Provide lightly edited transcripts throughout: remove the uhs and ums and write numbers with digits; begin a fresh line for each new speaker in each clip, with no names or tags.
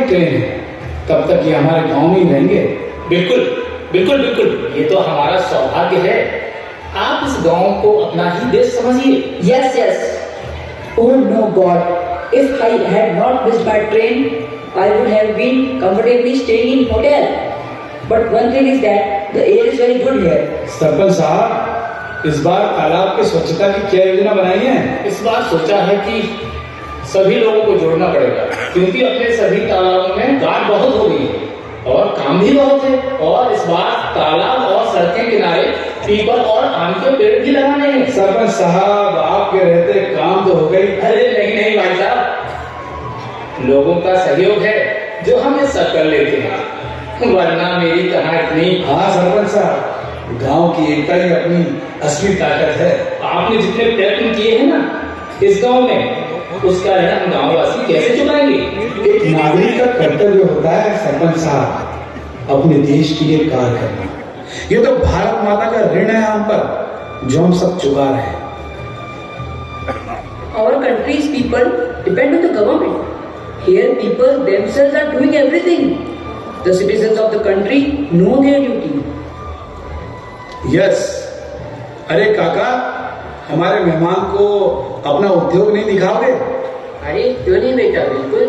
Train है, तब तक ये हमारे गांव में ही रहेंगे।
बिल्कुल बिल्कुल बिल्कुल, ये तो हमारा सौभाग्य है। आप इस गांव को अपना ही देश समझिए।
Yes, yes. Oh no, God. If I had not missed my train, I would have been comfortably staying in hotel. But one thing is that the air is very good here.
Sarpanch साहब, इस बार तालाब की स्वच्छता की क्या योजना बनाई है?
इस बार सोचा है कि सभी लोगों को जोड़ना पड़ेगा, क्योंकि अपने सभी तालाबों में गाद बहुत हो गई है और काम भी बहुत है। और इस बार तालाब और सड़कें किनारे पीपल और आम के पेड़ भी लगाने हैं।
सरपंच साहब, आपके रहते काम तो हो गई।
अरे नहीं नहीं भाई साहब, लोगों का सहयोग है जो हम ये सब कर लेते हैं, वरना मेरी कहाँ इतनी।
हाँ सरपंच साहब, गांव की एकता ही अपनी असली ताकत है।
आपने जितने प्रयत्न किए हैं ना इस गांव में, उसका ऋण हम गांववासी कैसे चुकाएंगे?
एक नागरिक का कर्तव्य होता है सरपंच साहब, अपने देश के लिए कार्य करना। ये तो भारत माता का ऋण है हम पर, जो हम सब चुका रहे हैं।
Our country's people depend on the government. Here people themselves are doing everything. The citizens of the country know their duty.
Yes. अरे काका, हमारे मेहमान को अपना उद्योग नहीं दिखाओगे?
अरे क्यों नहीं बेटा, बिल्कुल।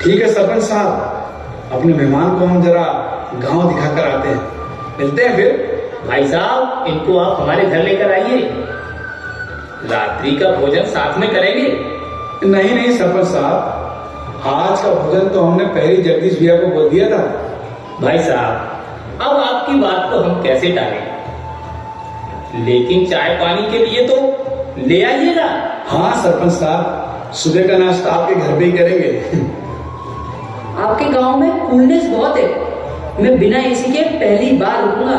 ठीक है सरपंच साहब, अपने मेहमान को हम जरा गांव दिखाकर आते हैं। मिलते हैं फिर।
भाई साहब, इनको आप हमारे घर लेकर आइए, रात्रि का भोजन साथ में करेंगे।
नहीं नहीं सरपंच साहब, आज का भोजन तो हमने पहले जगदीश भैया को बोल दिया था।
भाई साहब, अब आपकी बात को हम कैसे टालें, लेकिन चाय पानी के लिए तो ले आइएगा।
हाँ सरपंच साहब, सुबह का नाश्ता आपके घर पे ही करेंगे।
आपके गांव में कूलनेस बहुत है। मैं बिना एसी के पहली बार रुकूंगा।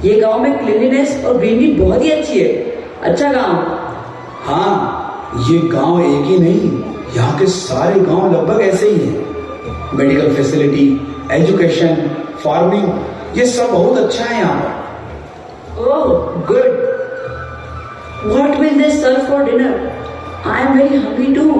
ये गांव में क्लीनलीनेस और ग्रीनरी बहुत ही अच्छी है। अच्छा गांव।
हाँ, ये गांव एक ही नहीं, यहाँ के सारे गांव लगभग ऐसे ही हैं। मेडिकल फैसिलिटी, एजुकेशन, फार्मिंग, ये सब बहुत अच्छा है यहाँ पर।
Oh good. What will they serve for dinner? I am very hungry too.